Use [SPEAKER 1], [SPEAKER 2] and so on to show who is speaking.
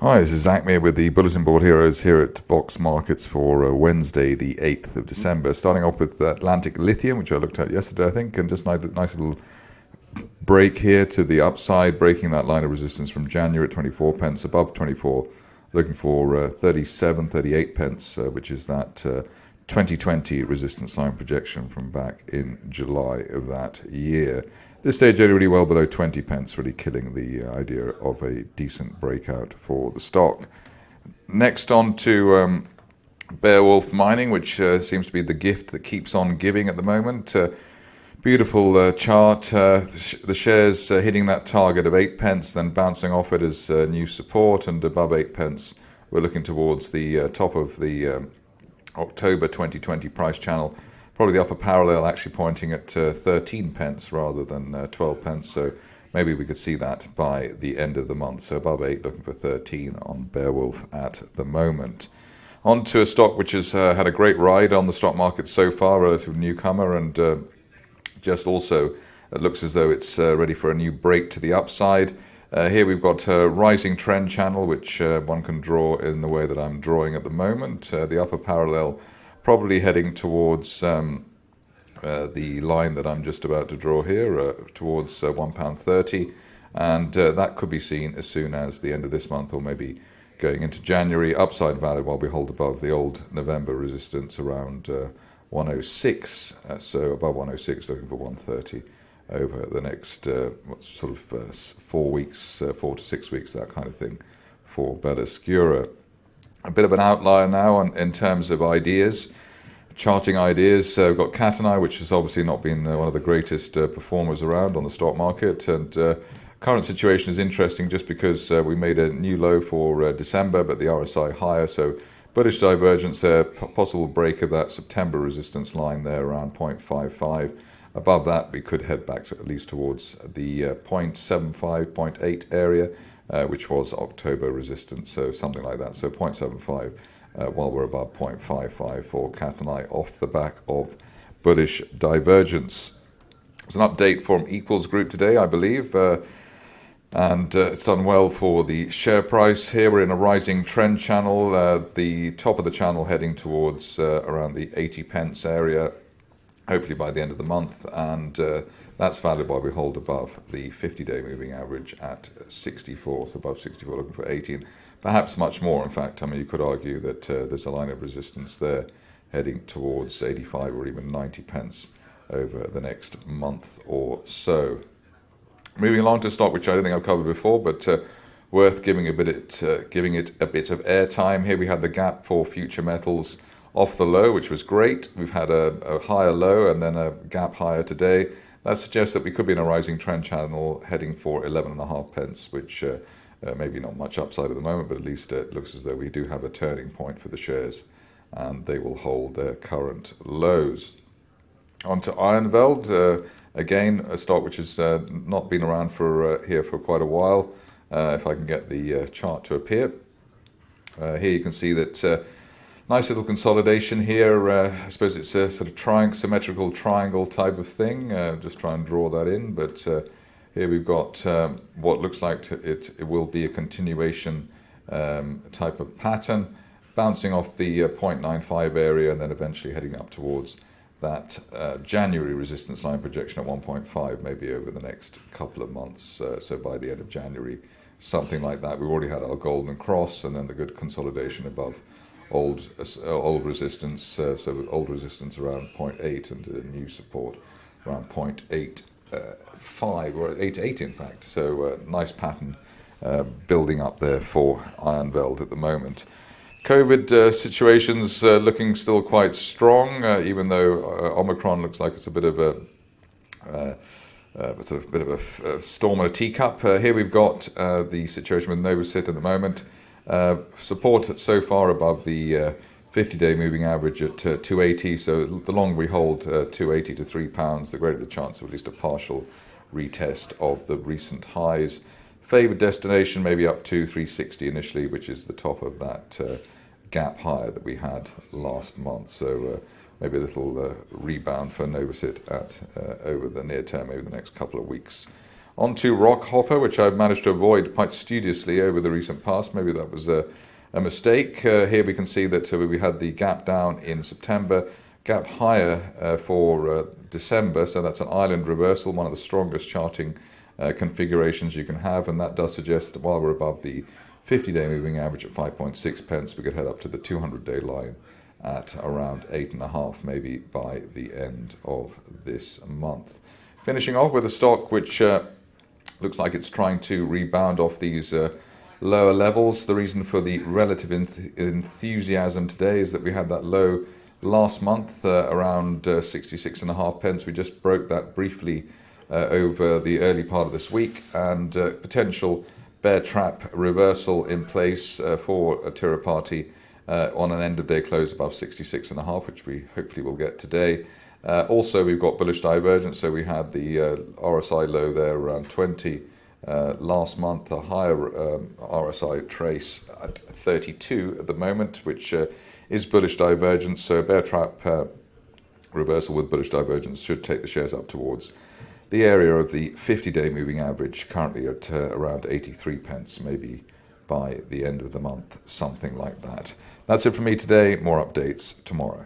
[SPEAKER 1] Hi, this is Zak Mir with the Bulletin Board Heroes here at Vox Markets for Wednesday, the 8th of December. Starting off with Atlantic Lithium, which I looked at yesterday, I think, and just nice little break here to the upside, breaking that line of resistance from January at 24 pence, above 24, looking for 37, 38 pence, which is that 2020 resistance line projection from back in July of that year. This stage only really well below 20 pence, really killing the idea of a decent breakout for the stock. Next on to Beowulf Mining, which seems to be the gift that keeps on giving at the moment. Beautiful chart. The shares hitting that target of 8 pence, then bouncing off it as new support, and above 8 pence, we're looking towards the top of the October 2020 price channel. Probably the upper parallel actually pointing at 13 pence rather than 12 pence. So maybe we could see that by the end of the month. So above 8, looking for 13 on Beowulf at the moment. On to a stock which has had a great ride on the stock market so far, relative newcomer, and just also it looks as though it's ready for a new break to the upside. Here we've got a rising trend channel, which one can draw in the way that I'm drawing at the moment. The upper parallel probably heading towards the line that I'm just about to draw here, towards £1.30, and that could be seen as soon as the end of this month, or maybe going into January. Upside value while we hold above the old November resistance around 106, so above 106, looking for 130 over the next 4 weeks, 4 to 6 weeks, that kind of thing for Belluscura. A bit of an outlier now in terms of ideas, charting ideas. We've got Catenae, which has obviously not been one of the greatest performers around on the stock market. And current situation is interesting just because we made a new low for December, but the RSI higher. So bullish divergence there, possible break of that September resistance line there around 0.55. Above that, we could head back to at least towards the 0.75, 0.8 area. Which was October resistance, so something like that. So 0.75 while we're above 0.55 for Catenae off the back of bullish divergence. There's an update from Equals Group today, I believe, and it's done well for the share price. Here we're in a rising trend channel, the top of the channel heading towards around the 80 pence area, hopefully by the end of the month, and that's valid while we hold above the 50-day moving average at 64, so above 64, looking for 18, perhaps much more. In fact, I mean, you could argue that there's a line of resistance there heading towards 85 or even 90 pence over the next month or so. Moving along to a stock which I don't think I've covered before, but worth giving it a bit of airtime. Here we had the gap for future metals off the low, which was great. We've had a higher low and then a gap higher today. That suggests that we could be in a rising trend channel heading for 11.5 pence, which maybe not much upside at the moment, but at least it looks as though we do have a turning point for the shares and they will hold their current lows. On to Ironveld, again, a stock which has not been around here for quite a while. If I can get the chart to appear. Here you can see that nice little consolidation here. I suppose it's a sort of symmetrical triangle type of thing. Just try and draw that in. But here we've got what looks like it will be a continuation type of pattern, bouncing off the 0.95 area and then eventually heading up towards that January resistance line projection at 1.5, maybe over the next couple of months. So by the end of January, something like that. We've already had our golden cross and then the good consolidation above old resistance, so with old resistance around 0.8 and a new support around 0.85 or 0.88 in fact. So nice pattern building up there for Ironveld at the moment. COVID situations looking still quite strong, even though Omicron looks like it's a bit of a storm in a teacup. Here we've got the situation with Novacyt at the moment. Support so far above the 50-day moving average at 280, so the longer we hold 280 to £3, the greater the chance of at least a partial retest of the recent highs. Favoured destination maybe up to 360 initially, which is the top of that gap higher that we had last month. So maybe a little rebound for Novacyt at over the near term, maybe the next couple of weeks. On to Rockhopper, which I've managed to avoid quite studiously over the recent past. Maybe that was a mistake. Here we can see that we had the gap down in September, gap higher for December, so that's an island reversal, one of the strongest charting configurations you can have, and that does suggest that while we're above the 50-day moving average at 5.6 pence, we could head up to the 200-day line at around 8.5, maybe by the end of this month. Finishing off with a stock which looks like it's trying to rebound off these lower levels. The reason for the relative enthusiasm today is that we had that low last month around 66.5 pence. We just broke that briefly over the early part of this week, and potential bear trap reversal in place for a Tirupati on an end of day close above 66.5, which we hopefully will get today. Also, we've got bullish divergence, so we had the RSI low there around 20 last month, a higher RSI trace at 32 at the moment, which is bullish divergence. So bear trap reversal with bullish divergence should take the shares up towards the area of the 50-day moving average, currently at around 83 pence, maybe by the end of the month, something like that. That's it from me today. More updates tomorrow.